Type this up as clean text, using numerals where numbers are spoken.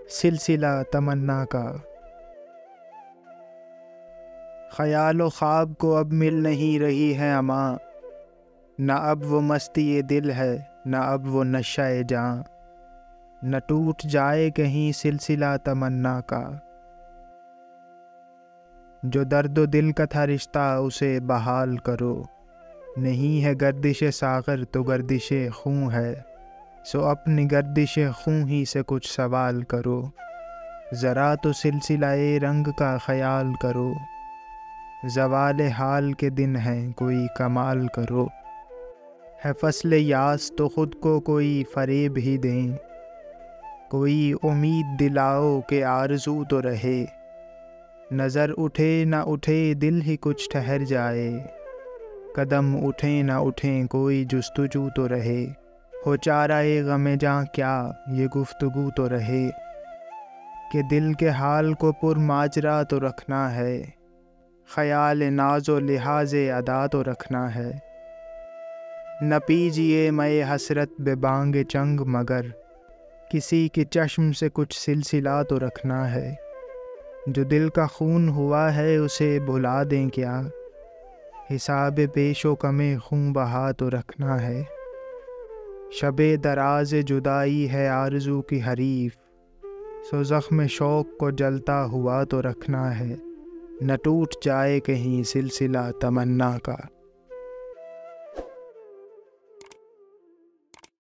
سلسلہ تمنا کا۔ خیال و خواب کو اب مل نہیں رہی ہے امان، نہ اب وہ مستی دل ہے نہ اب وہ نشہ جاں، نہ ٹوٹ جائے کہیں سلسلہ تمنا کا۔ جو درد و دل کا تھا رشتہ اسے بحال کرو، نہیں ہے گردش ساغر تو گردش خوں ہے، سو اپنی گردش خوں ہی سے کچھ سوال کرو، ذرا تو سلسلہ رنگ کا خیال کرو، زوال حال کے دن ہیں کوئی کمال کرو، ہے فصل یاس تو خود کو کوئی فریب ہی دیں، کوئی امید دلاؤ کہ آرزو تو رہے، نظر اٹھے نہ اٹھے دل ہی کچھ ٹھہر جائے، قدم اٹھیں نہ اٹھیں کوئی جستجو تو رہے، ہو چارہ غم جاں کیا یہ گفتگو تو رہے، کہ دل کے حال کو پر ماجرا تو رکھنا ہے، خیال ناز و لحاظ ادا تو رکھنا ہے، نہ پیجیے مے حسرت بے بانگ چنگ مگر کسی کے چشم سے کچھ سلسلہ تو رکھنا ہے، جو دل کا خون ہوا ہے اسے بھلا دیں کیا، حساب پیش و کم خوں بہا تو رکھنا ہے، شب دراز جدائی ہے آرزو کی حریف، سو زخم شوق کو جلتا ہوا تو رکھنا ہے، نہ ٹوٹ جائے کہیں سلسلہ تمنا کا۔